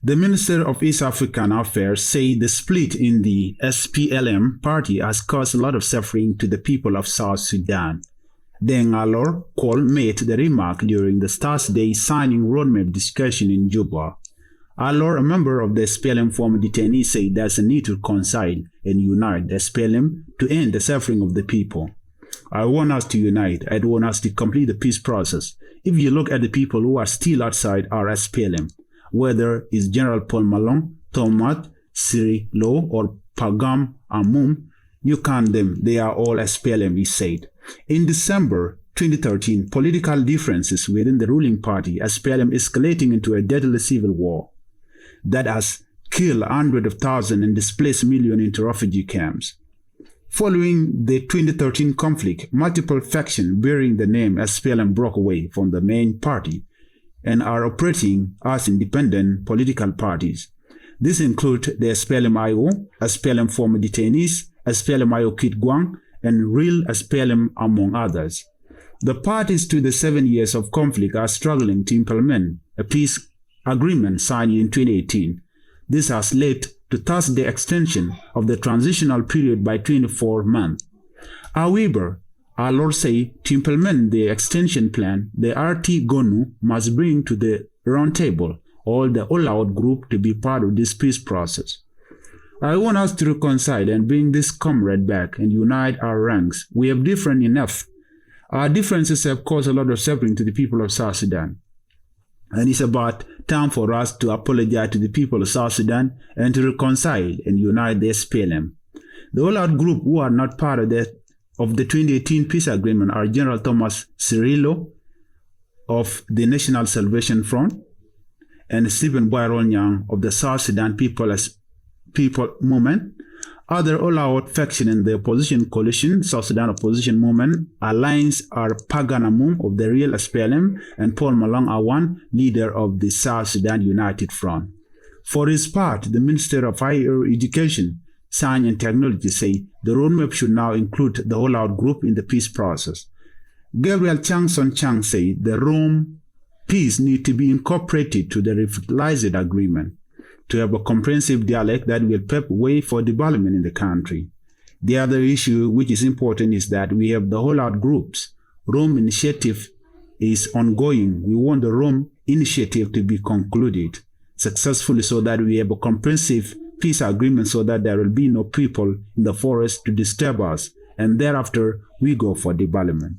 The Minister of East African Affairs say the split in the SPLM party has caused a lot of suffering to the people of South Sudan. Deng Alor made the remark during the Thursday signing roadmap discussion in Juba. Alor, a member of the SPLM former detainee, said there's a need to reconcile and unite the SPLM to end the suffering of the people. I want us to unite. I want us to complete the peace process. If you look at the people who are still outside our SPLM, whether it's General Paul Malong, Tomat, Siri Lo, or Pagam Amum, you count them, they are all SPLM, he said. In December 2013, political differences within the ruling party, SPLM, escalating into a deadly civil war that has killed hundreds of thousands and displaced millions into refugee camps. Following the 2013 conflict, multiple factions bearing the name SPLM broke away from the main party and are operating as independent political parties. This includes the SPLM-IO, SPLM former detainees, SPLM-IO Kit Gwang, and Real SPLM, among others. The parties to the 7 years of conflict are struggling to implement a peace agreement signed in 2018. This has led to thus the extension of the transitional period by 24 months. However, Alor say to implement the extension plan, the RT GONU must bring to the round table all the all-out group to be part of this peace process. I want us to reconcile and bring this comrade back and unite our ranks. We have different enough. Our differences have caused a lot of suffering to the people of South Sudan. And it's about time for us to apologize to the people of South Sudan and to reconcile and unite the SPLM. The all-out group who are not part of the 2018 peace agreement are General Thomas Cirillo of the National Salvation Front and Stephen Byron-Yang of the South Sudan People Movement. Other all-out faction in the opposition coalition, South Sudan Opposition Movement Alliance, are Pagan Amum of the Real SPLM and Paul Malong Awan, leader of the South Sudan United Front. For his part, the Minister of Higher Education, Science and Technology say the roadmap should now include the all-out group in the peace process. Gabriel Changson Chang say the Rome peace need to be incorporated to the revitalized agreement to have a comprehensive dialogue that will pave way for development in the country. The other issue which is important is that we have the all-out groups. Rome initiative is ongoing. We want the Rome initiative to be concluded successfully so that we have a comprehensive peace agreement so that there will be no people in the forest to disturb us, and thereafter we go for development.